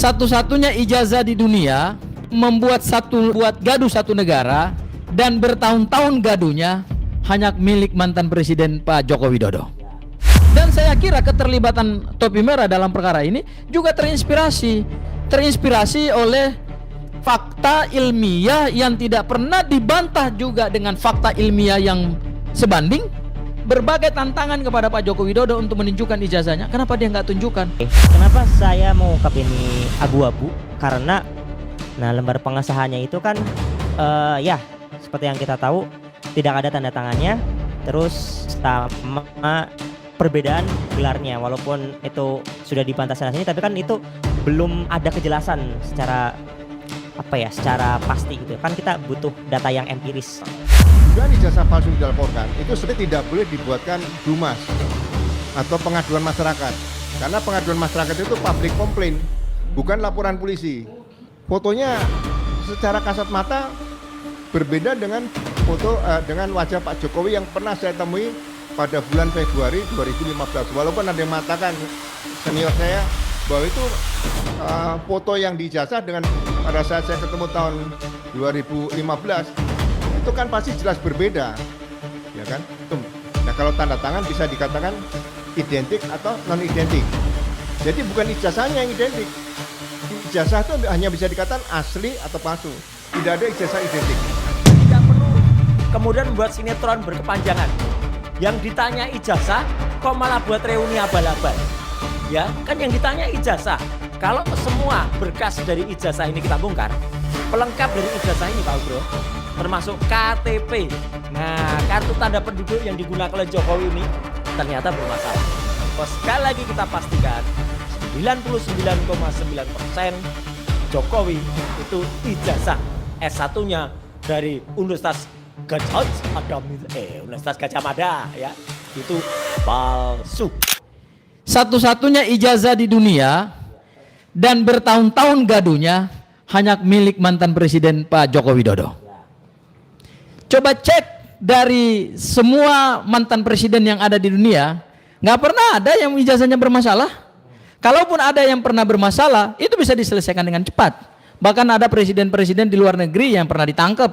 Satu-satunya ijazah di dunia buat gaduh satu negara dan bertahun-tahun gaduhnya hanya milik mantan presiden Pak Joko Widodo. Dan saya kira keterlibatan topi merah dalam perkara ini juga terinspirasi oleh fakta ilmiah yang tidak pernah dibantah juga dengan fakta ilmiah yang sebanding. Berbagai tantangan kepada Pak Joko Widodo untuk menunjukkan ijazahnya. Kenapa dia nggak tunjukkan? Kenapa saya mau ungkap ini abu-abu? Karena lembar pengesahannya itu kan ya seperti yang kita tahu tidak ada tanda tangannya, terus sama perbedaan gelarnya, walaupun itu sudah dibantah sana sini, tapi kan itu belum ada kejelasan secara secara pasti gitu. Kan kita butuh data yang empiris. Dugaan ijazah palsu dilaporkan itu sebenarnya tidak boleh dibuatkan dumas atau pengaduan masyarakat, karena pengaduan masyarakat itu public complaint, bukan laporan polisi. Fotonya secara kasat mata berbeda dengan foto dengan wajah Pak Jokowi yang pernah saya temui pada bulan Februari 2015. Walaupun ada yang mengatakan senior saya bahwa itu foto yang diijazah dengan pada saat saya ketemu tahun 2015 itu kan pasti jelas berbeda, ya kan? Nah, kalau tanda tangan bisa dikatakan identik atau non identik. Jadi bukan ijazahnya yang identik. Ijazah itu hanya bisa dikatakan asli atau palsu. Tidak ada ijazah identik. Tidak perlu kemudian membuat sinetron berkepanjangan. Yang ditanya ijazah, kok malah buat reuni abal-abal? Ya, kan yang ditanya ijazah. Kalau semua berkas dari ijazah ini kita bongkar, pelengkap dari ijazah ini Pak Bro, termasuk KTP. Nah, kartu tanda penduduk yang digunakan oleh Jokowi ini ternyata bermasalah. Sekali lagi kita pastikan 99,9% Jokowi itu ijazah S1-nya dari Universitas Gajah Mada ya, itu palsu. Satu-satunya ijazah di dunia dan bertahun-tahun gaduhnya hanya milik mantan presiden Pak Joko Widodo. Coba cek dari semua mantan presiden yang ada di dunia, nggak pernah ada yang ijazahnya bermasalah. Kalaupun ada yang pernah bermasalah, itu bisa diselesaikan dengan cepat. Bahkan ada presiden-presiden di luar negeri yang pernah ditangkap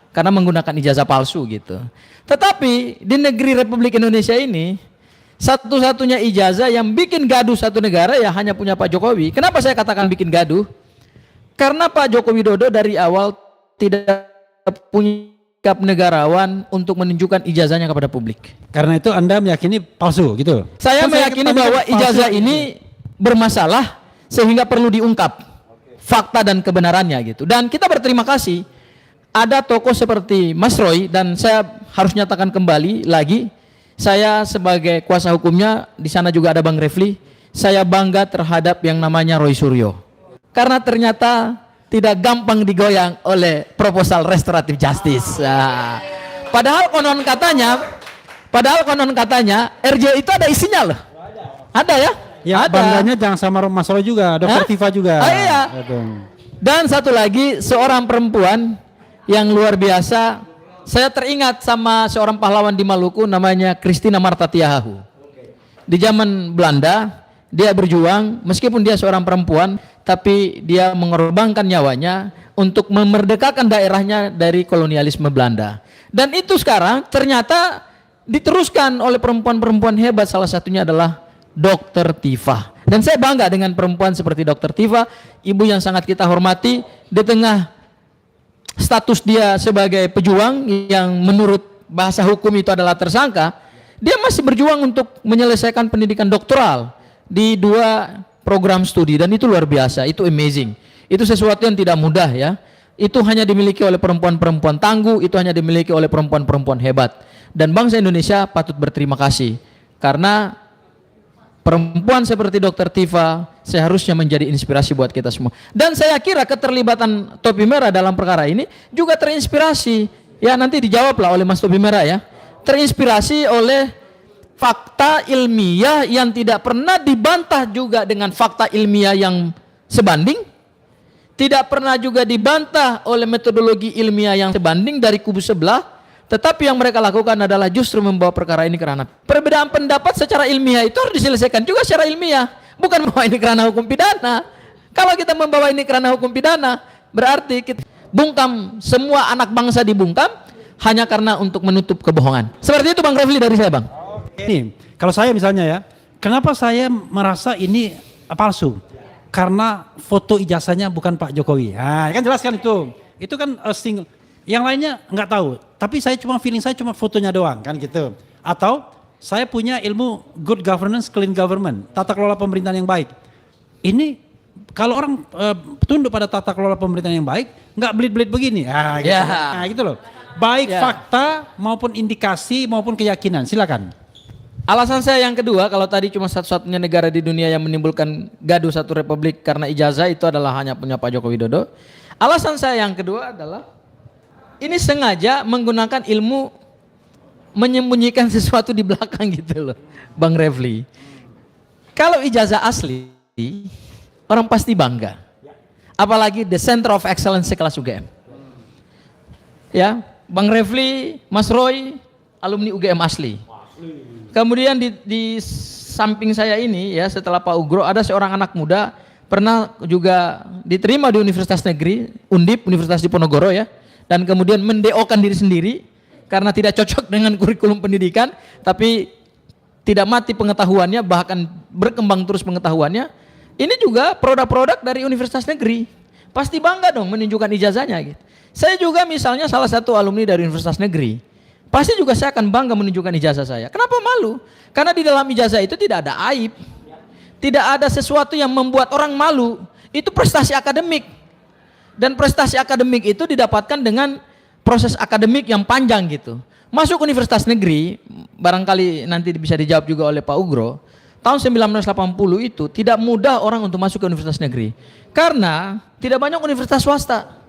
karena menggunakan ijazah palsu gitu. Tetapi di negeri Republik Indonesia ini, satu-satunya ijazah yang bikin gaduh satu negara ya hanya punya Pak Jokowi. Kenapa saya katakan bikin gaduh? Karena Pak Joko Widodo dari awal tidak punya sikap negarawan untuk menunjukkan ijazahnya kepada publik. Karena itu Anda meyakini palsu gitu? Saya meyakini bahwa ijazah ini bermasalah sehingga perlu diungkap fakta dan kebenarannya gitu. Dan kita berterima kasih ada tokoh seperti Mas Roy, dan saya harus nyatakan kembali lagi, saya sebagai kuasa hukumnya, di sana juga ada Bang Refli, saya bangga terhadap yang namanya Roy Suryo. Karena ternyata tidak gampang digoyang oleh proposal restoratif justice. Nah, padahal konon katanya RJ itu ada isinya loh. Ada ya? Ya, ada. bangganya jangan sama Mas Roy juga, Dr. Tifa juga. Iya. Dan satu lagi, seorang perempuan yang luar biasa. Saya teringat sama seorang pahlawan di Maluku namanya Christina Marta Tiahahu. Di zaman Belanda, dia berjuang meskipun dia seorang perempuan, tapi dia mengorbankan nyawanya untuk memerdekakan daerahnya dari kolonialisme Belanda. Dan itu sekarang ternyata diteruskan oleh perempuan-perempuan hebat, salah satunya adalah Dr. Tifa. Dan saya bangga dengan perempuan seperti Dr. Tifa, ibu yang sangat kita hormati, di tengah status dia sebagai pejuang yang menurut bahasa hukum itu adalah tersangka, dia masih berjuang untuk menyelesaikan pendidikan doktoral di 2 program studi, dan itu luar biasa, itu amazing. Itu sesuatu yang tidak mudah ya. Itu hanya dimiliki oleh perempuan-perempuan tangguh, itu hanya dimiliki oleh perempuan-perempuan hebat. Dan bangsa Indonesia patut berterima kasih karena perempuan seperti Dr. Tifa seharusnya menjadi inspirasi buat kita semua. Dan saya kira keterlibatan topi merah dalam perkara ini juga terinspirasi, ya nanti dijawablah oleh Mas Topi Merah ya. Terinspirasi oleh fakta ilmiah yang tidak pernah dibantah juga dengan fakta ilmiah yang sebanding, tidak pernah juga dibantah oleh metodologi ilmiah yang sebanding dari kubu sebelah, tetapi yang mereka lakukan adalah justru membawa perkara ini ke ranah perbedaan pendapat secara ilmiah. Itu harus diselesaikan juga secara ilmiah, bukan bahwa ini kerana hukum pidana. Kalau kita membawa ini kerana hukum pidana, berarti kita bungkam, semua anak bangsa dibungkam hanya karena untuk menutup kebohongan. Seperti itu Bang Refli dari saya, Bang. Ini, kalau saya misalnya ya, kenapa saya merasa ini palsu? Karena foto ijazahnya bukan Pak Jokowi. Nah, kan jelas kan itu. Itu kan single. Yang lainnya nggak tahu. Tapi saya cuma feeling saya cuma fotonya doang kan gitu. Atau saya punya ilmu good governance, clean government, tata kelola pemerintahan yang baik. Ini kalau orang tunduk pada tata kelola pemerintahan yang baik, nggak belit-belit begini. Ah, gitu. Ya. Nah, gitu loh. Baik Ya. fakta maupun indikasi maupun keyakinan. Silakan. Alasan saya yang kedua, kalau tadi cuma satu-satunya negara di dunia yang menimbulkan gaduh satu republik karena ijazah, itu adalah hanya punya Pak Joko Widodo. Alasan saya yang kedua adalah ini sengaja menggunakan ilmu menyembunyikan sesuatu di belakang gitu loh, Bang Refli. Kalau ijazah asli, orang pasti bangga. Apalagi the center of excellence sekelas UGM. Ya, Bang Refli, Mas Roy, alumni UGM asli. Kemudian di samping saya ini ya, setelah Pak Ugro ada seorang anak muda pernah juga diterima di Universitas Negeri Undip, Universitas Diponegoro ya, dan kemudian mendeokan diri sendiri karena tidak cocok dengan kurikulum pendidikan, tapi tidak mati pengetahuannya, bahkan berkembang terus pengetahuannya. Ini juga produk-produk dari Universitas Negeri, pasti bangga dong menunjukkan ijazahnya gitu. Saya juga misalnya salah satu alumni dari Universitas Negeri, pasti juga saya akan bangga menunjukkan ijazah saya. Kenapa malu? Karena di dalam ijazah itu tidak ada aib. Tidak ada sesuatu yang membuat orang malu. Itu prestasi akademik. Dan prestasi akademik itu didapatkan dengan proses akademik yang panjang gitu. Masuk universitas negeri, barangkali nanti bisa dijawab juga oleh Pak Ugro, tahun 1980 itu tidak mudah orang untuk masuk ke universitas negeri. Karena tidak banyak universitas swasta.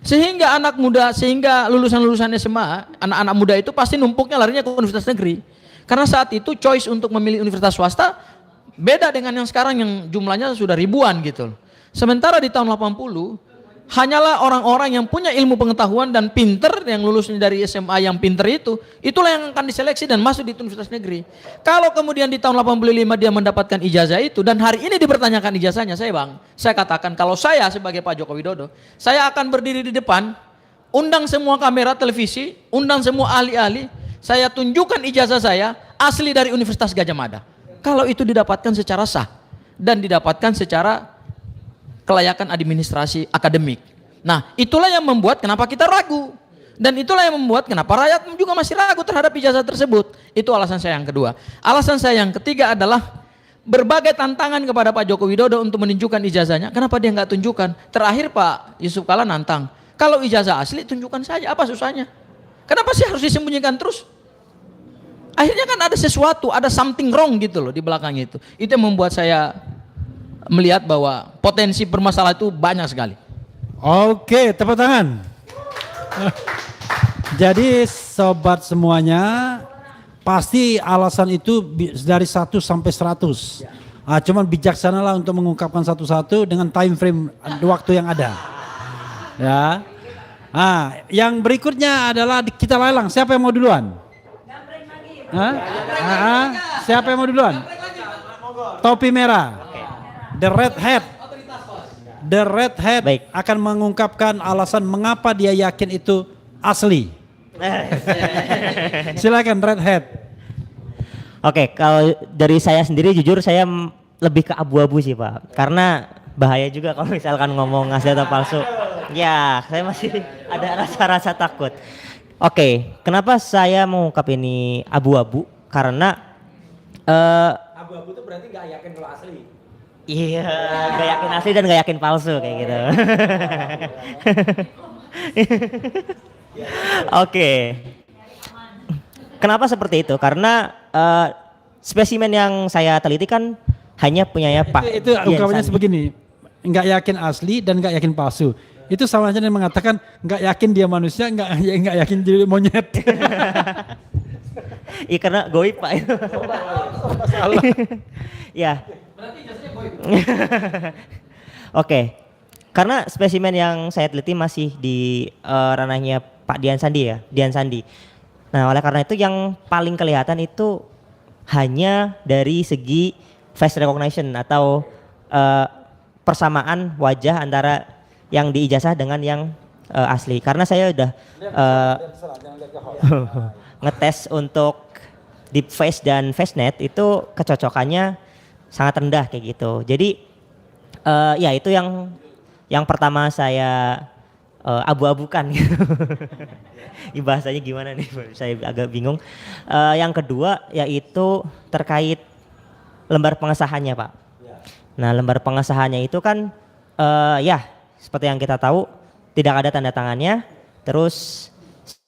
Sehingga anak muda, sehingga lulusan-lulusan SMA, anak-anak muda itu pasti numpuknya larinya ke universitas negeri. Karena saat itu choice untuk memilih universitas swasta beda dengan yang sekarang yang jumlahnya sudah ribuan gitu. Sementara di tahun 80, hanyalah orang-orang yang punya ilmu pengetahuan dan pinter, yang lulusnya dari SMA yang pinter itulah yang akan diseleksi dan masuk di universitas negeri. Kalau kemudian di tahun 85 dia mendapatkan ijazah itu dan hari ini dipertanyakan ijazahnya, saya katakan kalau saya sebagai Pak Joko Widodo, saya akan berdiri di depan, undang semua kamera televisi, undang semua ahli-ahli, saya tunjukkan ijazah saya asli dari Universitas Gadjah Mada. Kalau itu didapatkan secara sah dan didapatkan secara kelayakan administrasi akademik. Nah, itulah yang membuat kenapa kita ragu. Dan itulah yang membuat kenapa rakyat juga masih ragu terhadap ijazah tersebut. Itu alasan saya yang kedua. Alasan saya yang ketiga adalah berbagai tantangan kepada Pak Joko Widodo untuk menunjukkan ijazahnya. Kenapa dia nggak tunjukkan? Terakhir Pak Yusuf Kala nantang. Kalau ijazah asli tunjukkan saja, apa susahnya? Kenapa sih harus disembunyikan terus? Akhirnya kan ada sesuatu, ada something wrong gitu loh di belakang itu. Itu yang membuat saya melihat bahwa potensi permasalahan itu banyak sekali. Oke, tepuk tangan. Jadi sobat semuanya, pasti alasan itu dari 1 sampai 100. Cuman bijaksanalah untuk mengungkapkan satu-satu dengan time frame waktu yang ada. Ya. Yang berikutnya adalah kita lelang. Siapa yang mau duluan? Siapa yang mau duluan? Topi merah. The Red Hat Baik. akan mengungkapkan alasan mengapa dia yakin itu asli. Silakan Red Hat. Oke, kalau dari saya sendiri jujur saya lebih ke abu-abu sih Pak. Karena bahaya juga kalau misalkan ngomong asli atau palsu. Ya, saya masih ada rasa-rasa takut. Oke, kenapa saya mengungkap ini abu-abu? Karena Abu-abu itu berarti nggak yakin kalau asli. iya, gak yakin asli dan gak yakin palsu kayak gitu. Oke. Kenapa seperti itu? Karena spesimen yang saya teliti kan hanya punyanya Pak. Itu Dian ungkapannya Sandi. sebegini, nggak yakin asli dan nggak yakin palsu. Itu sama aja dengan mengatakan nggak yakin dia manusia, nggak yakin dia monyet. Iya karena goib Pak. Ya. Oke. Karena spesimen yang saya teliti masih di ranahnya Pak Dian Sandi ya, Dian Sandi. Nah, oleh karena itu yang paling kelihatan itu hanya dari segi face recognition atau persamaan wajah antara yang diijazah dengan yang asli. Karena saya udah ngetes untuk deep face dan FaceNet itu kecocokannya sangat rendah kayak gitu. Jadi ya itu yang pertama saya abu-abukan gitu. Bahasanya gimana nih? Saya agak bingung. Yang kedua yaitu terkait lembar pengesahannya, Pak. Nah, lembar pengesahannya itu kan ya seperti yang kita tahu tidak ada tanda tangannya, terus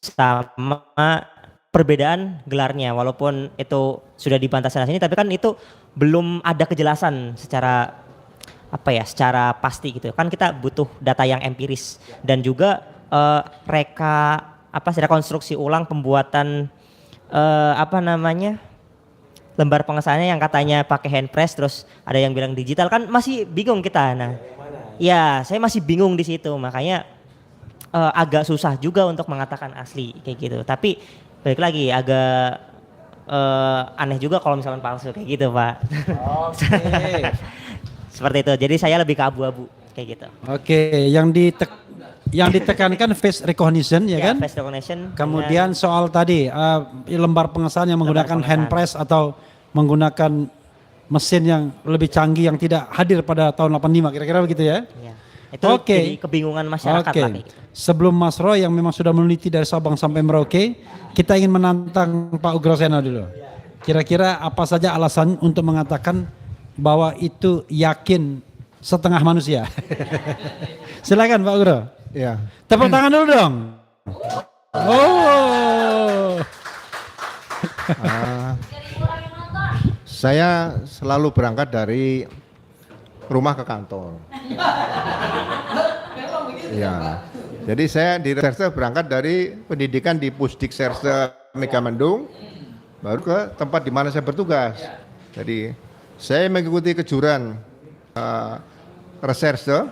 sama perbedaan gelarnya, walaupun itu sudah dibantah sana sini, tapi kan itu belum ada kejelasan secara apa ya, secara pasti gitu. Kan kita butuh data yang empiris dan juga rekonstruksi ulang pembuatan lembar pengesahannya yang katanya pakai hand press, terus ada yang bilang digital, kan masih bingung kita. Nah, ya saya masih bingung di situ, makanya agak susah juga untuk mengatakan asli kayak gitu. Tapi balik lagi agak aneh juga kalau misalnya palsu kayak gitu, Pak. Oke. Seperti itu. Jadi saya lebih ke abu-abu kayak gitu. Oke, yang ditekankan face recognition ya kan? Face recognition. Kemudian soal tadi lembar pengesahan yang menggunakan hand press atau menggunakan mesin yang lebih canggih yang tidak hadir pada tahun 85, kira-kira begitu ya? Iya. Itu jadi kebingungan masyarakat lah kayak gitu. Sebelum Mas Roy yang memang sudah meneliti dari Sabang sampai Merauke, kita ingin menantang Pak Ugroseno dulu. Kira-kira apa saja alasan untuk mengatakan bahwa itu yakin setengah manusia? Silakan Pak Ugro. Ya. Tepuk tangan dulu dong. Oh. Saya selalu berangkat dari rumah ke kantor. Ya. Jadi saya di reserse berangkat dari pendidikan di Pusdik Serse Megamendung, baru ke tempat di mana saya bertugas. Jadi saya mengikuti kejuran reserse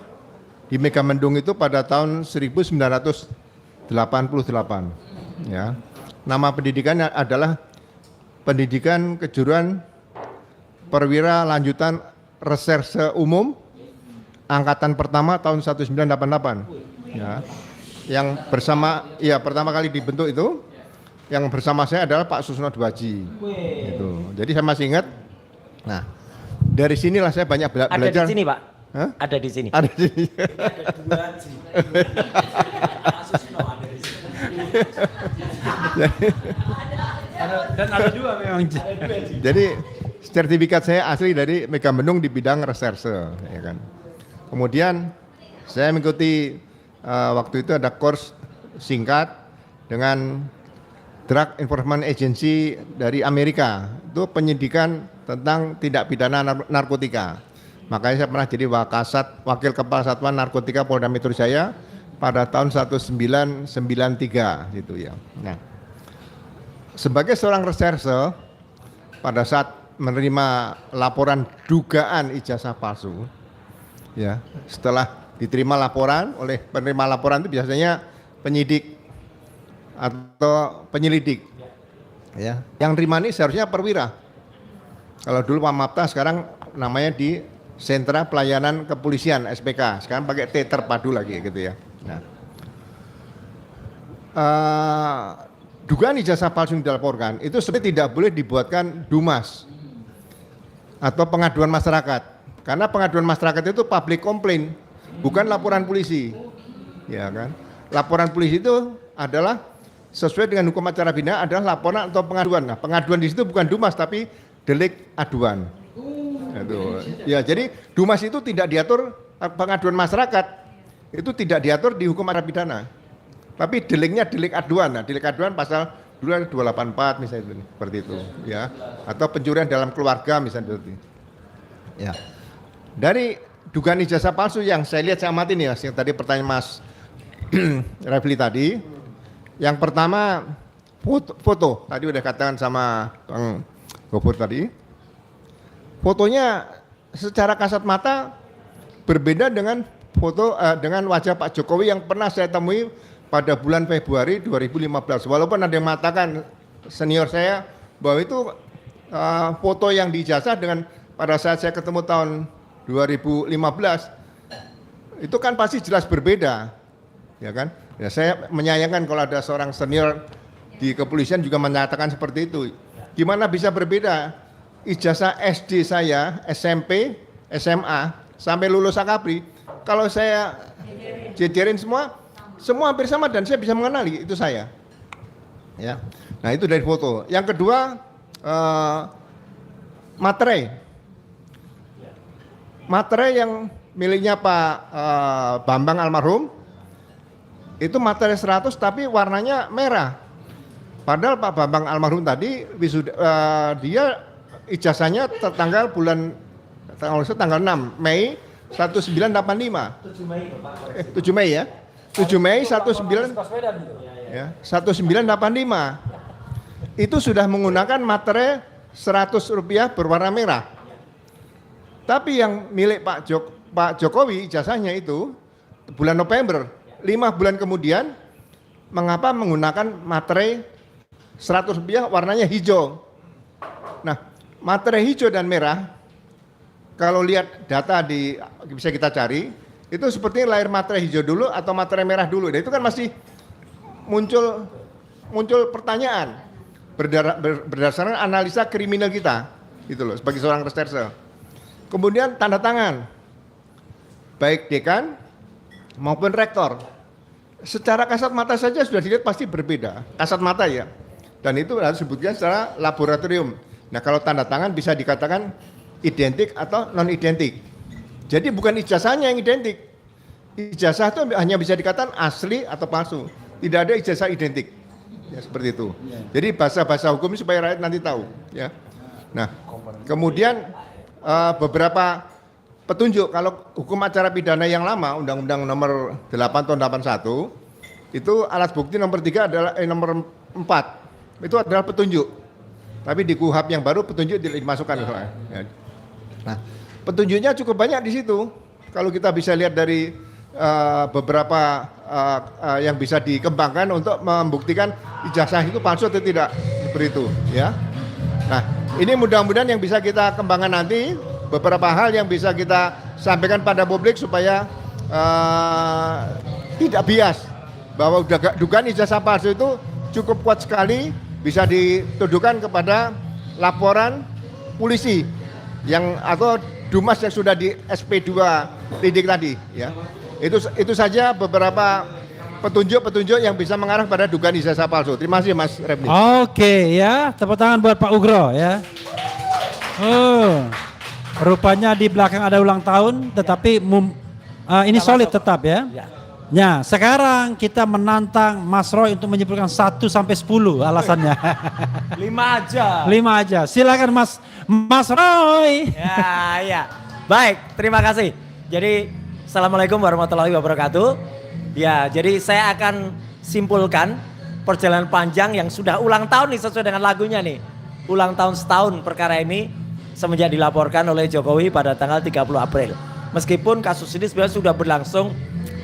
di Megamendung itu pada tahun 1988. Ya. Nama pendidikannya adalah Pendidikan Kejuruan Perwira Lanjutan Reserse Umum Angkatan Pertama tahun 1988. Ya. Yang pertama kali dibentuk itu yang bersama saya adalah Pak Susno Dwaji. Gitu. Jadi saya masih ingat. Nah, dari sinilah saya banyak belajar. Ada di sini, Pak. Hah? Ada di sini. Ada di sini. Dan ada dua memang. Jadi sertifikat saya asli dari Megamendung di bidang reserse, ya kan. Kemudian saya mengikuti waktu itu ada course singkat dengan Drug Enforcement Agency dari Amerika. Itu penyidikan tentang tindak pidana narkotika. Makanya saya pernah jadi Wakil Kepala Satuan Narkotika Polda Metro Jaya pada tahun 1993 gitu ya. Nah, sebagai seorang reserse pada saat menerima laporan dugaan ijazah palsu, ya, setelah diterima laporan oleh penerima laporan itu biasanya penyidik atau penyelidik, ya. Yang terima ini seharusnya perwira. Kalau dulu Pamapta, sekarang namanya di Sentra Pelayanan Kepolisian SPK. Sekarang pakai T terpadu lagi gitu ya. Nah, dugaan ijazah palsu yang dilaporkan itu sebenarnya tidak boleh dibuatkan dumas atau pengaduan masyarakat. Karena pengaduan masyarakat itu public complaint, bukan laporan polisi. Ya kan? Laporan polisi itu adalah sesuai dengan hukum acara pidana adalah laporan atau pengaduan. Nah, pengaduan di situ bukan dumas tapi delik aduan. Ya, jadi dumas itu tidak diatur, pengaduan masyarakat itu tidak diatur di hukum acara pidana. Tapi deliknya delik aduan. Nah, delik aduan pasal dulu ada 284 misalnya seperti itu, ya. Atau pencurian dalam keluarga misalnya seperti itu. Ya. Dari dugaan ijazah palsu yang saya lihat saya amati nih, yang tadi pertanyaan Mas Refli tadi. Yang pertama foto. Tadi udah katakan sama Bang Gopur tadi. Fotonya secara kasat mata berbeda dengan foto dengan wajah Pak Jokowi yang pernah saya temui pada bulan Februari 2015. Walaupun ada yang mengatakan senior saya bahwa itu foto yang dijazah dengan pada saat saya ketemu tahun 2015 itu kan pasti jelas berbeda, ya kan? Ya saya menyayangkan kalau ada seorang senior di kepolisian juga menyatakan seperti itu. Gimana bisa berbeda? Ijazah SD saya, SMP, SMA, sampai lulus akabri, kalau saya jejerin semua hampir sama dan saya bisa mengenali itu saya. Ya, nah itu dari foto. Yang kedua, materai yang miliknya Pak Bambang almarhum itu materai 100 tapi warnanya merah. Padahal Pak Bambang almarhum tadi dia ijazahnya tanggal 6 Mei 1985. 7 Mei ya. 7 Mei 1985. Itu sudah menggunakan materai Rp100 berwarna merah. Tapi yang milik Pak Jokowi ijazahnya itu bulan November, 5 bulan kemudian mengapa menggunakan materai Rp100 warnanya hijau. Nah, materai hijau dan merah kalau lihat data bisa kita cari, itu sepertinya lahir materai hijau dulu atau materai merah dulu. Dan itu kan masih muncul pertanyaan berdasarkan analisa kriminal kita, gitu loh, sebagai seorang reserse. Kemudian tanda tangan, baik dekan maupun rektor. Secara kasat mata saja sudah dilihat pasti berbeda, kasat mata ya. Dan itu harus disebutkan secara laboratorium. Nah kalau tanda tangan bisa dikatakan identik atau non identik. Jadi bukan ijazahnya yang identik. Ijazah itu hanya bisa dikatakan asli atau palsu. Tidak ada ijazah identik. Ya seperti itu. Jadi bahasa-bahasa hukum supaya rakyat nanti tahu. Ya. Nah kemudian beberapa petunjuk kalau hukum acara pidana yang lama Undang-Undang nomor 8 tahun 81 itu alat bukti nomor 3 adalah nomor 4 itu adalah petunjuk. Tapi di KUHP yang baru petunjuk dimasukkan. Ya. Nah, petunjuknya cukup banyak di situ. Kalau kita bisa lihat dari beberapa yang bisa dikembangkan untuk membuktikan ijazah itu palsu atau tidak, seperti itu, ya. Nah, ini mudah-mudahan yang bisa kita kembangkan nanti, beberapa hal yang bisa kita sampaikan pada publik supaya tidak bias bahwa dugaan ijazah palsu itu cukup kuat sekali bisa dituduhkan kepada laporan polisi yang atau Dumas yang sudah di SP2 Lidik tadi, ya. Itu saja beberapa petunjuk-petunjuk yang bisa mengarah pada dugaan ijazah palsu. Terima kasih Mas Repni. Oke ya, tepuk tangan buat Pak Ugro ya. Rupanya di belakang ada ulang tahun, tetapi ini solid tetap ya. Ya, sekarang kita menantang Mas Roy untuk menyimpulkan 1 sampai 10 alasannya. 5 aja. 5 aja. Silakan Mas Roy. Ya. Baik, terima kasih. Jadi Assalamualaikum warahmatullahi wabarakatuh. Ya, jadi saya akan simpulkan perjalanan panjang yang sudah ulang tahun nih sesuai dengan lagunya nih. Ulang tahun setahun perkara ini semenjak dilaporkan oleh Jokowi pada tanggal 30 April. Meskipun kasus ini sebenarnya sudah berlangsung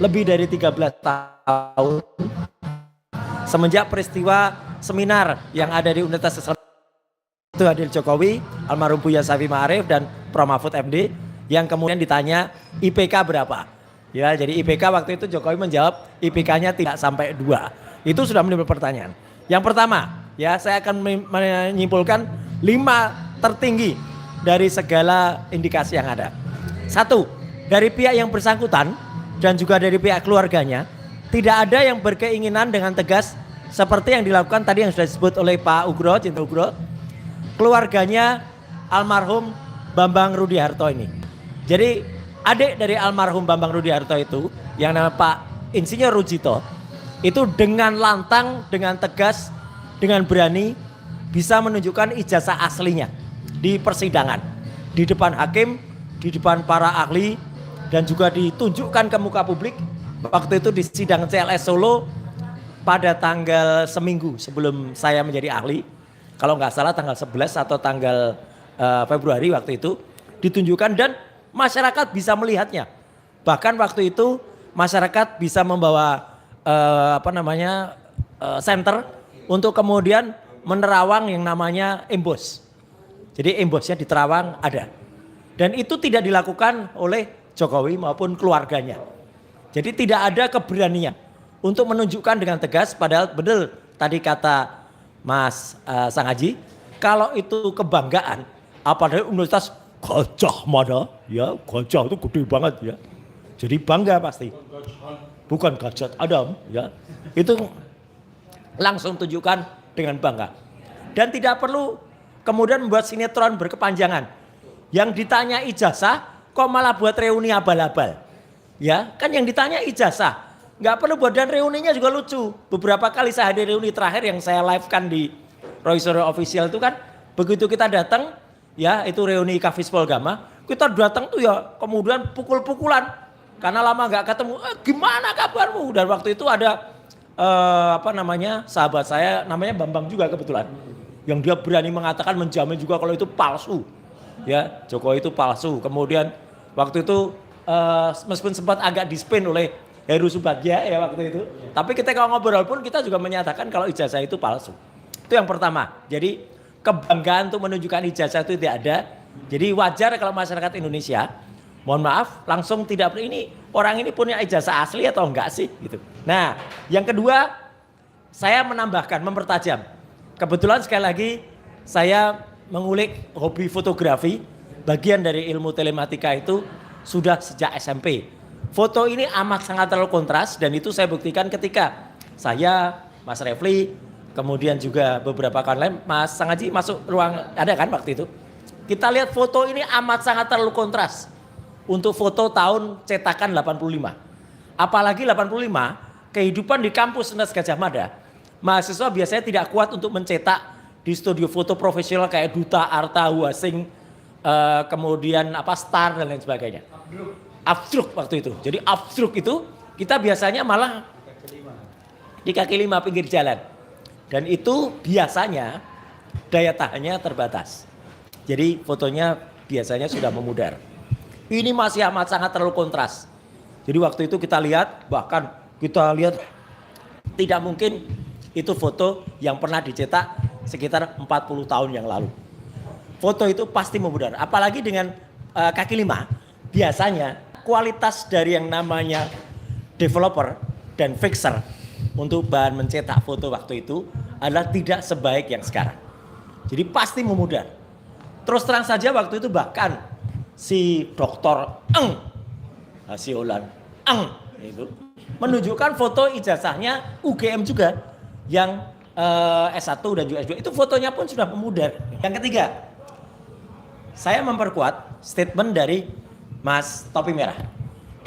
lebih dari 13 tahun semenjak peristiwa seminar yang ada di Universitas itu hadir Jokowi, almarhum Buya Syafiee Ma'arif dan Prof Mahfud MD yang kemudian ditanya IPK berapa. Ya, jadi IPK waktu itu Jokowi menjawab IPK-nya tidak sampai 2. Itu sudah menimbulkan pertanyaan. Yang pertama, ya saya akan menyimpulkan 5 tertinggi dari segala indikasi yang ada. 1, dari pihak yang bersangkutan dan juga dari pihak keluarganya tidak ada yang berkeinginan dengan tegas seperti yang dilakukan tadi yang sudah disebut oleh Pak Ugro, Jenderal Ugro, keluarganya almarhum Bambang Rudiharto ini. Jadi adik dari almarhum Bambang Rudiharto itu yang namanya Pak Insinyur Rujito itu dengan lantang, dengan tegas, dengan berani bisa menunjukkan ijazah aslinya di persidangan, di depan hakim, di depan para ahli, dan juga ditunjukkan ke muka publik waktu itu di sidang CLS Solo pada tanggal seminggu sebelum saya menjadi ahli. Kalau nggak salah tanggal 11 atau tanggal Februari waktu itu ditunjukkan dan masyarakat bisa melihatnya. Bahkan waktu itu masyarakat bisa membawa senter untuk kemudian menerawang yang namanya embos. Jadi embosnya di Terawang ada. Dan itu tidak dilakukan oleh Jokowi maupun keluarganya. Jadi tidak ada keberanian untuk menunjukkan dengan tegas, padahal betul tadi kata Mas Sang Haji, kalau itu kebanggaan, apalagi universitas Gajah Mada, ya gajah itu gede banget ya. Jadi bangga pasti. Bukan Gajah Adam, ya. Itu langsung tunjukkan dengan bangga. Dan tidak perlu kemudian membuat sinetron berkepanjangan. Yang ditanya ijazah, kok malah buat reuni abal-abal. Ya, kan yang ditanya ijazah. Nggak perlu buat, dan reuninya juga lucu. Beberapa kali saya hadir reuni terakhir yang saya live kan di Roy Suryo Official itu kan, begitu kita datang, ya itu reuni Kafis Polgama, kita datang tuh ya kemudian pukul-pukulan. Karena lama nggak ketemu, gimana kabarmu? Dan waktu itu ada sahabat saya namanya Bambang juga kebetulan. Yang dia berani mengatakan, menjamin juga kalau itu palsu. Ya, Jokowi itu palsu. Kemudian waktu itu meskipun sempat agak dispin oleh Heru Subagya ya waktu itu. Tapi kita kalau ngobrol pun kita juga menyatakan kalau ijazah itu palsu. Itu yang pertama. Jadi kebanggaan untuk menunjukkan ijazah itu tidak ada. Jadi wajar kalau masyarakat Indonesia, mohon maaf, langsung tidak, ini orang ini punya ijazah asli atau enggak sih gitu. Nah, yang kedua saya menambahkan, mempertajam. Kebetulan sekali lagi saya mengulik hobi fotografi, bagian dari ilmu telematika itu sudah sejak SMP. Foto ini amat sangat terlalu kontras, dan itu saya buktikan ketika saya, Mas Refli, kemudian juga beberapa kawan lain, Mas Sang Haji masuk ruang, ada kan waktu itu. Kita lihat foto ini amat sangat terlalu kontras untuk foto tahun cetakan 85. Apalagi 85, kehidupan di kampus Universitas Gadjah Mada, mahasiswa biasanya tidak kuat untuk mencetak di studio foto profesional kayak Duta, Arta, Huasing, kemudian Star dan lain sebagainya. Abstruk waktu itu. Jadi abstruk itu kita biasanya malah di kaki lima pinggir jalan. Dan itu biasanya daya tahannya terbatas. Jadi fotonya biasanya sudah memudar. Ini masih amat sangat terlalu kontras. Jadi waktu itu kita lihat, bahkan kita lihat tidak mungkin itu foto yang pernah dicetak sekitar 40 tahun yang lalu. Foto itu pasti memudar. Apalagi dengan kaki lima, biasanya kualitas dari yang namanya developer dan fixer untuk bahan mencetak foto waktu itu adalah tidak sebaik yang sekarang. Jadi pasti memudar. Terus terang saja waktu itu bahkan si Dr. Hasiolan itu menunjukkan foto ijazahnya UGM juga yang S1 dan juga S2. Itu fotonya pun sudah memudar. Yang ketiga, saya memperkuat statement dari Mas Topi Merah.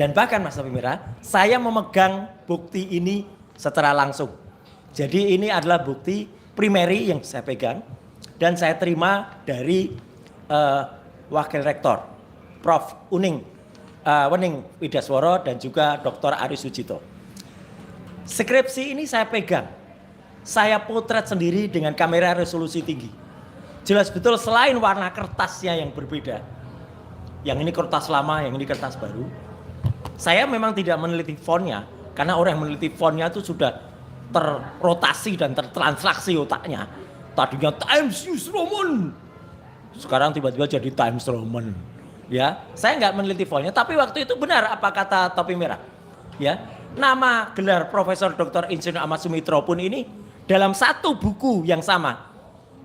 Dan bahkan Mas Topi Merah, saya memegang bukti ini secara langsung. Jadi ini adalah bukti primary yang saya pegang dan saya terima dari Wakil Rektor Prof. Wening Widasworo dan juga Dr. Ari Sujito. Skripsi ini saya pegang. Saya potret sendiri dengan kamera resolusi tinggi. Jelas betul selain warna kertasnya yang berbeda. Yang ini kertas lama, yang ini kertas baru. Saya memang tidak meneliti fontnya, karena orang yang meneliti fontnya itu sudah terrotasi dan tertransaksi otaknya. Tadinya Times News Roman, sekarang tiba-tiba jadi Times Roman. Ya, saya nggak meneliti fontnya, tapi waktu itu benar apa kata Topi Merah. Ya, nama gelar Profesor Dr. Insinyur Ahmad Sumitro pun ini dalam satu buku yang sama.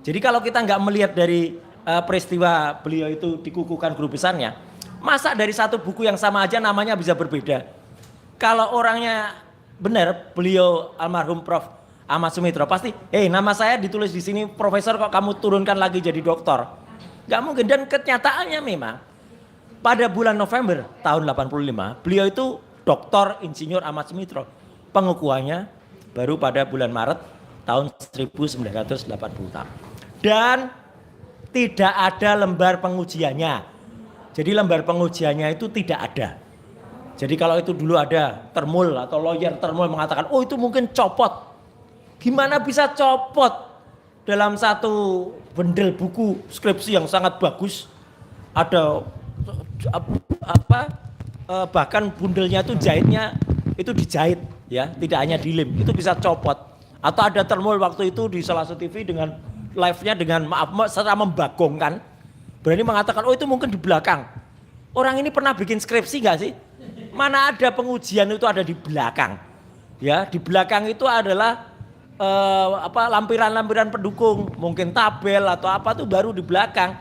Jadi kalau kita nggak melihat dari peristiwa beliau itu dikukuhkan guru besarnya, masa dari satu buku yang sama aja namanya bisa berbeda. Kalau orangnya benar, beliau almarhum Prof. Ahmad Sumitro pasti, nama saya ditulis di sini profesor, kok kamu turunkan lagi jadi doktor. Gak mungkin. Dan kenyataannya memang pada bulan November tahun 85 beliau itu Dr. Insinyur Ahmad Sumitro. Pengukuhannya baru pada bulan Maret tahun 1980. Dan tidak ada lembar pengujiannya. Jadi lembar pengujiannya itu tidak ada. Jadi kalau itu dulu ada termul atau lawyer termul mengatakan, oh itu mungkin copot. Gimana bisa copot dalam satu bendel buku skripsi yang sangat bagus. Ada bahkan bundelnya itu jahitnya itu dijahit ya, tidak hanya dilem, itu bisa copot. Atau ada termul waktu itu di salah satu TV dengan live-nya dengan maaf secara membagongkan berani mengatakan, oh itu mungkin di belakang. Orang ini pernah bikin skripsi gak sih? Mana ada pengujian itu ada di belakang. Ya, di belakang itu adalah lampiran-lampiran pendukung, mungkin tabel atau apa tuh baru di belakang.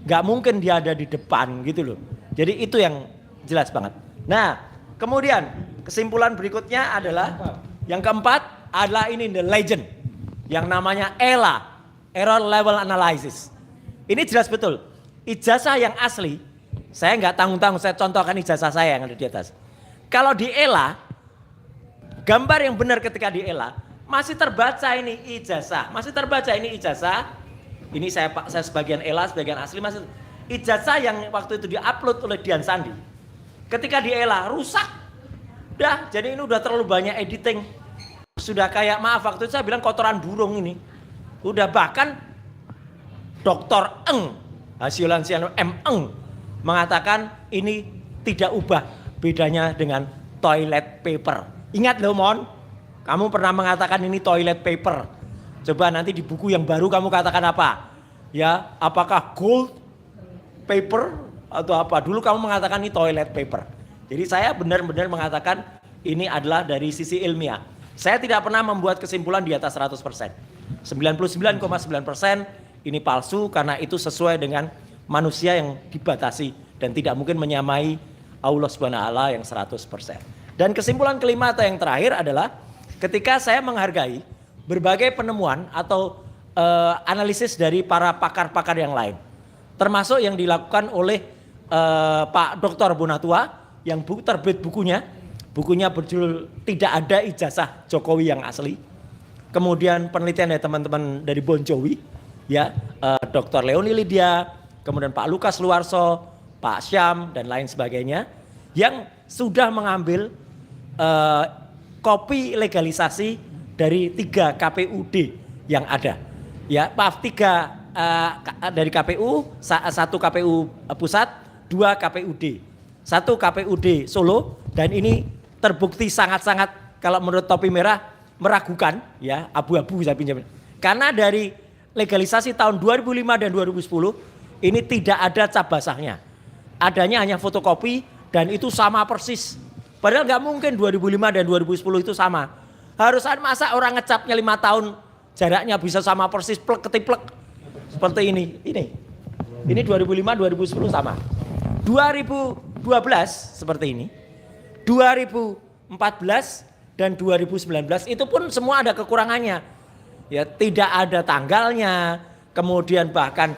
Nggak mungkin dia ada di depan gitu loh. Jadi itu yang jelas banget. Nah, kemudian kesimpulan berikutnya adalah yang keempat adalah ini the legend yang namanya ELA, Error Level Analysis. Ini jelas betul. Ijazah yang asli, saya nggak tanggung-tanggung, saya contohkan ijazah saya yang ada di atas. Kalau di ELA, gambar yang benar ketika di ELA, masih terbaca ini ijazah, masih terbaca ini ijazah. Ini saya sebagian ELA, sebagian asli masih. Ijazah yang waktu itu diupload oleh Dian Sandi, ketika di ELA rusak. Dah, jadi ini udah terlalu banyak editing. Sudah kayak, maaf waktu itu saya bilang kotoran burung ini. Udah bahkan Dr. Eng, Hasiolansiano M. Eng, mengatakan ini tidak ubah bedanya dengan toilet paper. Ingat loh Mon, kamu pernah mengatakan ini toilet paper. Coba nanti di buku yang baru kamu katakan apa? Ya, apakah gold paper atau apa? Dulu kamu mengatakan ini toilet paper. Jadi saya benar-benar mengatakan ini adalah dari sisi ilmiah. Saya tidak pernah membuat kesimpulan di atas 100%. 99,9% ini palsu karena itu sesuai dengan manusia yang dibatasi dan tidak mungkin menyamai Allah Subhanahu wa taala yang 100%. Dan kesimpulan kelima atau yang terakhir adalah ketika saya menghargai berbagai penemuan atau analisis dari para pakar-pakar yang lain. Termasuk yang dilakukan oleh Pak Dr. Bonatua yang terbit bukunya berjudul Tidak Ada Ijazah Jokowi yang Asli. Kemudian penelitian dari teman-teman dari Bon Jovi, ya, Dr. Leoni Lydia, kemudian Pak Lukas Luarso, Pak Syam dan lain sebagainya yang sudah mengambil kopi legalisasi dari 3 KPUD yang ada. Ya, maaf 3 dari KPU, 1 KPU pusat, 2 KPUD. 1 KPUD Solo dan ini terbukti sangat-sangat kalau menurut topi merah meragukan, ya, abu-abu saya pinjam. Karena dari legalisasi tahun 2005 dan 2010 ini tidak ada cap basahnya. Adanya hanya fotokopi dan itu sama persis. Padahal nggak mungkin 2005 dan 2010 itu sama. Harus masa orang ngecapnya 5 tahun jaraknya bisa sama persis plek ketiplek seperti ini. Ini 2005 2010 sama. 2012 seperti ini. 2014 dan 2019 itu pun semua ada kekurangannya. Ya, tidak ada tanggalnya, kemudian bahkan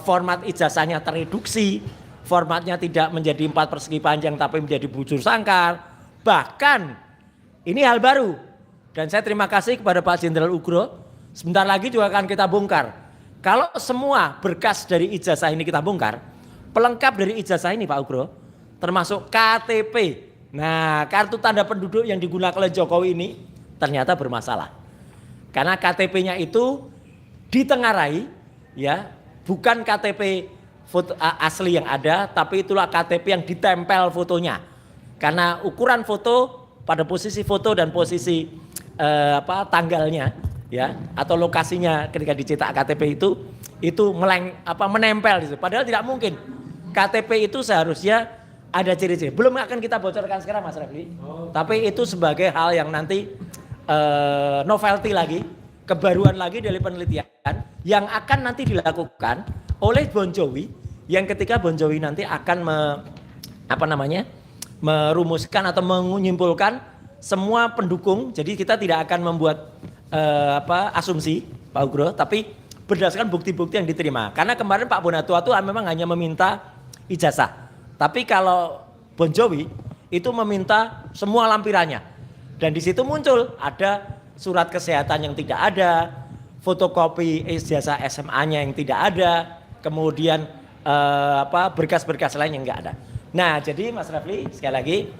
format ijazahnya tereduksi, formatnya tidak menjadi 4 persegi panjang tapi menjadi bujur sangkar. Bahkan ini hal baru dan saya terima kasih kepada Pak Jenderal Ugro. Sebentar lagi juga akan kita bongkar. Kalau semua berkas dari ijazah ini kita bongkar, pelengkap dari ijazah ini Pak Ugro, termasuk KTP. Nah, kartu tanda penduduk yang digunakan oleh Jokowi ini ternyata bermasalah. Karena KTP-nya itu ditengarai, ya, bukan KTP foto, asli yang ada, tapi itulah KTP yang ditempel fotonya. Karena ukuran foto pada posisi foto dan posisi tanggalnya, ya, atau lokasinya ketika dicetak KTP itu menempel di situ. Padahal tidak mungkin. KTP itu seharusnya ada ciri-ciri. Belum akan kita bocorkan sekarang Mas Refli. Tapi itu sebagai hal yang nanti novelty lagi, kebaruan lagi dari penelitian yang akan nanti dilakukan oleh Bon Jovi, yang ketika Bon Jovi nanti akan merumuskan atau menyimpulkan semua pendukung. Jadi kita tidak akan membuat asumsi Pak Ugro, tapi berdasarkan bukti-bukti yang diterima. Karena kemarin Pak Bonatua itu memang hanya meminta ijazah. Tapi kalau Bon Jovi itu meminta semua lampirannya. Dan di situ muncul ada surat kesehatan yang tidak ada, fotokopi ijazah SMA-nya yang tidak ada, kemudian berkas-berkas lain yang enggak ada. Nah, jadi Mas Rafli sekali lagi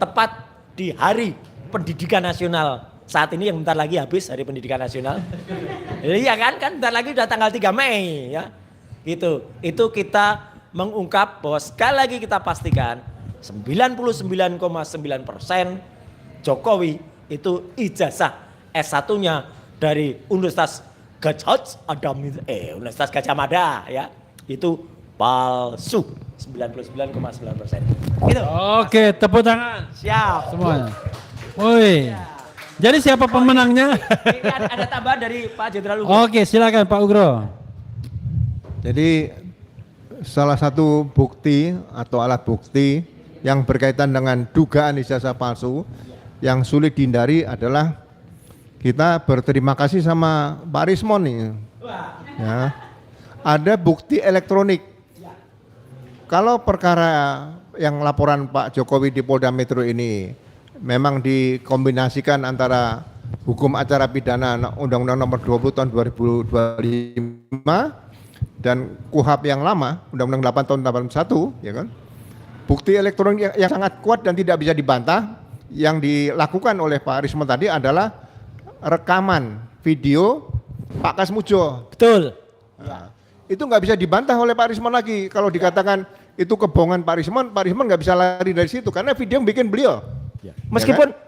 tepat di Hari Pendidikan Nasional saat ini yang bentar lagi habis Hari Pendidikan Nasional. Iya kan bentar lagi udah tanggal 3 Mei ya. Itu kita mengungkap bahwa sekali lagi kita pastikan 99,9% Jokowi itu ijazah S1-nya dari Universitas Gajah Mada ya, itu palsu. 99,9%. Gitu. Oke, tepuk tangan Siap. semuanya. Woi. Jadi siapa pemenangnya? Ini ada tambahan dari Pak Jenderal Ugro. Oke, silakan Pak Ugro. Jadi salah satu bukti atau alat bukti yang berkaitan dengan dugaan ijazah palsu yang sulit dihindari adalah kita berterima kasih sama Pak Rismon nih. Ya. Ada bukti elektronik. Kalau perkara yang laporan Pak Jokowi di Polda Metro ini memang dikombinasikan antara hukum acara pidana Undang-Undang Nomor 20 Tahun 2025 dan KUHP yang lama Undang-Undang 8 Tahun 81, ya kan? Bukti elektronik yang sangat kuat dan tidak bisa dibantah yang dilakukan oleh Pak Rismon tadi adalah rekaman video Pak Kasmujo. Betul. Nah, itu nggak bisa dibantah oleh Pak Rismon lagi. Kalau dikatakan itu kebohongan Pak Rismon nggak bisa lari dari situ karena video yang bikin beliau.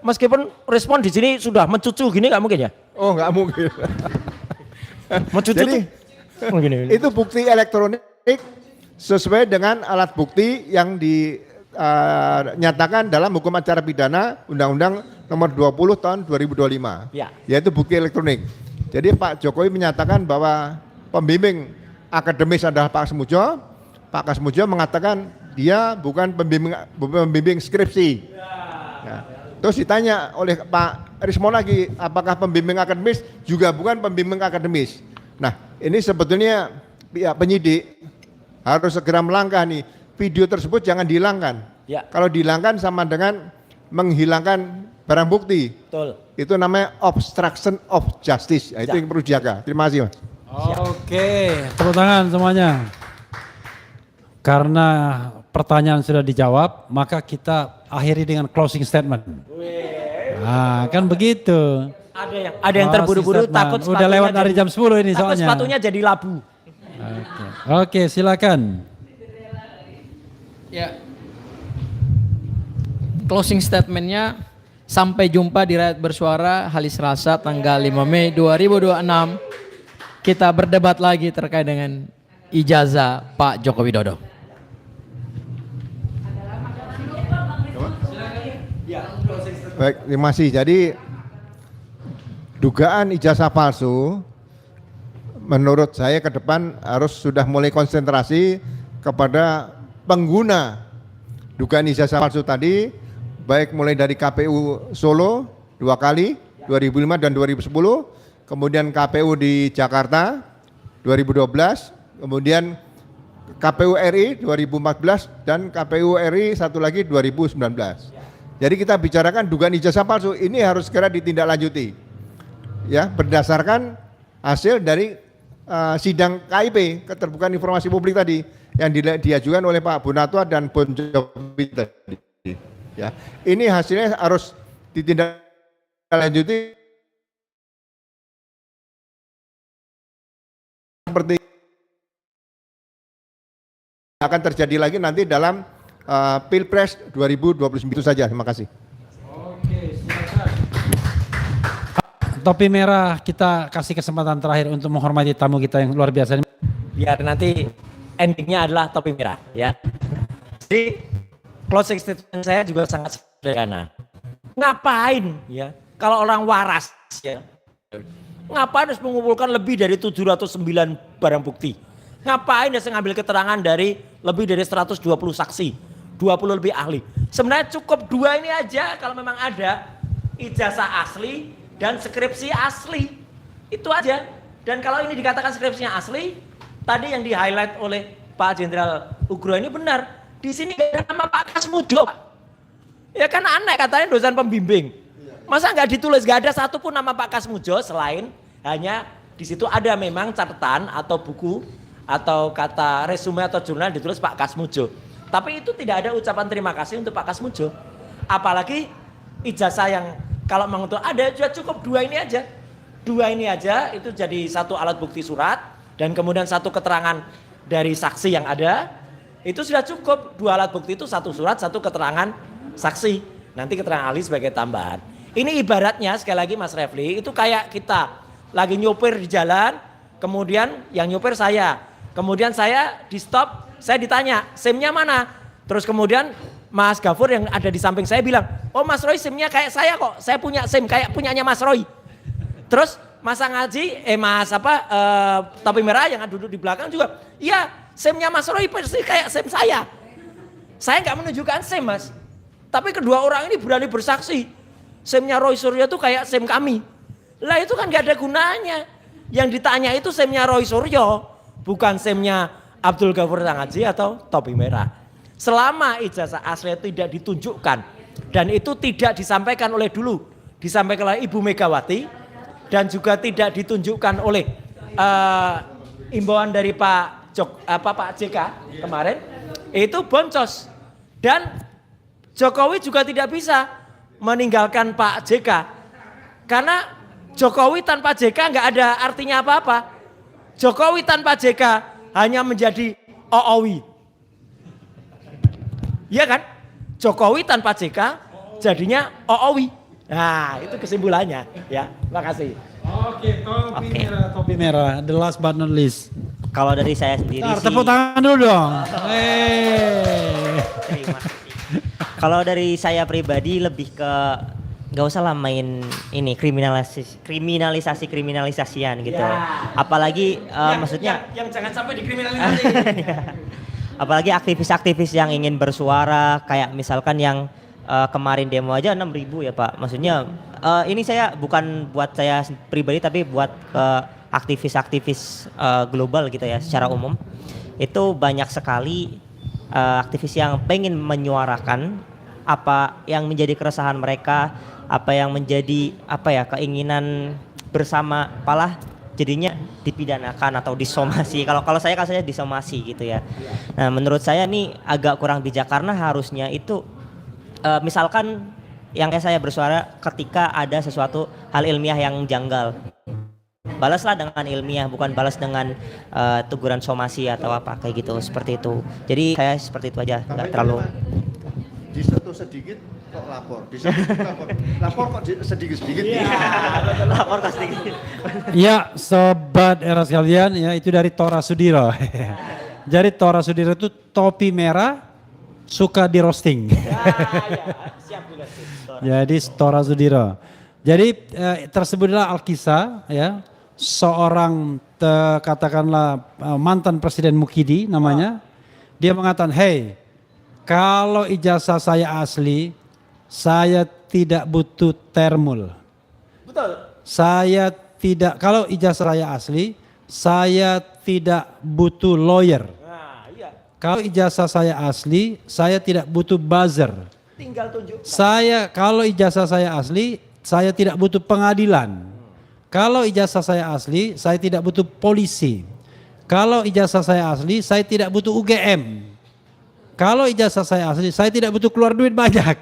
Meskipun respon di sini sudah mencucu gini nggak mungkin ya? Oh, nggak mungkin. Mencucu Jadi itu bukti elektronik sesuai dengan alat bukti yang dinyatakan dalam hukum acara pidana Undang-Undang Nomor 20 Tahun 2025. Ya. Yaitu bukti elektronik. Jadi Pak Jokowi menyatakan bahwa pembimbing akademis adalah Pak Kasmujo. Pak Kasmujo mengatakan dia bukan pembimbing skripsi. Ya. Terus ditanya oleh Pak Rismon lagi, apakah pembimbing akademis? Juga bukan pembimbing akademis. Nah, ini sebetulnya pihak penyidik harus segera melangkah nih. Video tersebut jangan dihilangkan. Ya. Kalau dihilangkan sama dengan menghilangkan barang bukti. Betul. Itu namanya obstruction of justice. Itu yang perlu dijaga. Terima kasih, Mas. Oke, tepuk tangan semuanya. Karena pertanyaan sudah dijawab, maka kita akhiri dengan closing statement. Nah, kan begitu. Ada yang terburu-buru takut udah lewat dari jam 10 ini takut soalnya. sepatunya jadi labu. Oke, silakan. Ya. Closing statementnya, sampai jumpa di Rakyat Bersuara hari Selasa tanggal 5 Mei 2026. Kita berdebat lagi terkait dengan ijazah Pak Joko Widodo. Baik, terima kasih. Jadi dugaan ijazah palsu menurut saya ke depan harus sudah mulai konsentrasi kepada pengguna dugaan ijazah palsu tadi, baik mulai dari KPU Solo 2 kali 2005 dan 2010, kemudian KPU di Jakarta 2012, kemudian KPU RI 2014 dan KPU RI satu lagi 2019. Jadi kita bicarakan dugaan ijazah palsu ini harus segera ditindaklanjuti, ya berdasarkan hasil dari sidang KIP keterbukaan informasi publik tadi yang diajukan oleh Pak Bonatwa dan Bon Jovi tadi. Ya, ini hasilnya harus ditindaklanjuti seperti akan terjadi lagi nanti dalam Pilpres 2029 itu saja. Terima kasih. Oke, silakan. Topi merah, kita kasih kesempatan terakhir untuk menghormati tamu kita yang luar biasa. Biar nanti endingnya adalah topi merah, ya. Jadi closing statement saya juga sangat sederhana. Ngapain ya kalau orang waras ya? Ngapain harus mengumpulkan lebih dari 709 barang bukti? Ngapain harus ngambil keterangan dari lebih dari 120 saksi? 20 lebih ahli. Sebenarnya cukup 2 ini aja kalau memang ada ijazah asli dan skripsi asli. Itu aja. Dan kalau ini dikatakan skripsinya asli, tadi yang di-highlight oleh Pak Jenderal Ugro ini benar. Di sini gak ada nama Pak Kasmujo. Ya kan aneh katanya dosen pembimbing. Masa nggak ditulis, gak ada satupun nama Pak Kasmujo selain hanya di situ ada memang catatan atau buku atau kata resume atau jurnal ditulis Pak Kasmujo. Tapi itu tidak ada ucapan terima kasih untuk Pak Kasmujo. Apalagi ijazah yang kalau memang untuk ada sudah cukup 2 ini aja. 2 ini aja itu jadi satu alat bukti surat dan kemudian satu keterangan dari saksi yang ada. Itu sudah cukup. 2 alat bukti itu satu surat, satu keterangan saksi. Nanti keterangan ahli sebagai tambahan. Ini ibaratnya sekali lagi Mas Refli, itu kayak kita lagi nyopir di jalan, kemudian yang nyopir saya. Kemudian saya di stop saya ditanya, SIM-nya mana? Terus kemudian Mas Gafur yang ada di samping saya bilang, oh Mas Roy SIM-nya kayak saya kok, saya punya SIM kayak punyanya Mas Roy. Terus Mas Ngaji, topi merah yang duduk di belakang juga, iya SIM-nya Mas Roy persis kayak SIM saya. Saya nggak menunjukkan SIM Mas, tapi kedua orang ini berani bersaksi, SIM-nya Roy Suryo itu kayak SIM kami. Lah itu kan nggak ada gunanya. Yang ditanya itu SIM-nya Roy Suryo, bukan SIM-nya Abdul Ghafur Ngaji atau topi merah. Selama ijazah asli tidak ditunjukkan dan itu tidak disampaikan oleh dulu, disampaikan oleh Ibu Megawati dan juga tidak ditunjukkan oleh imbauan dari Pak JK kemarin, itu boncos. Dan Jokowi juga tidak bisa meninggalkan Pak JK karena Jokowi tanpa JK nggak ada artinya apa-apa. Jokowi tanpa JK hanya menjadi OOWI. Iya kan? Jokowi tanpa JK jadinya OOWI. Nah, itu kesimpulannya ya. Makasih. Oke, topi merah, the last but not least. Kalau dari saya sendiri sih, Tepuk tangan dulu dong. terima kasih. Kalau dari saya pribadi lebih ke gak usah lah main ini kriminalisasian gitu. Ya. Apalagi maksudnya yang jangan sampai dikriminalisasi. apalagi aktivis-aktivis yang ingin bersuara kayak misalkan yang kemarin demo aja 6.000 ya Pak. Maksudnya ini saya bukan buat saya pribadi tapi buat aktivis-aktivis global gitu ya secara umum. Itu banyak sekali aktivis yang pengen menyuarakan apa yang menjadi keresahan mereka, apa yang menjadi keinginan bersama, malah jadinya dipidanakan atau disomasi. Kalau saya kasusnya disomasi gitu ya. Nah, menurut saya nih agak kurang bijak karena harusnya itu misalkan yang kayak saya bersuara ketika ada sesuatu hal ilmiah yang janggal. Balaslah dengan ilmiah, bukan balas dengan teguran somasi atau apa kayak gitu, seperti itu. Jadi saya seperti itu aja, nggak terlalu. Disentuh sedikit kok lapor, lapor kok sedikit-sedikit. Lapor kok sedikit. Ya, sobat era sekalian, ya itu dari Tora Sudiro. Jadi Tora Sudiro itu topi merah, suka di roasting. Jadi Tora Sudiro. Jadi tersebutlah Alkisah, ya, seorang katakanlah mantan Presiden Mukidi namanya. Dia mengatakan, hey, kalau ijazah saya asli, saya tidak butuh termul. Betul. Kalau ijazah saya asli, saya tidak butuh lawyer. Nah, iya. Kalau ijazah saya asli, saya tidak butuh buzzer. Tinggal tunjuk. Kalau ijazah saya asli, saya tidak butuh pengadilan. Kalau ijazah saya asli, saya tidak butuh polisi. Kalau ijazah saya asli, saya tidak butuh UGM. Kalau ijazah saya asli, saya tidak butuh keluar duit banyak.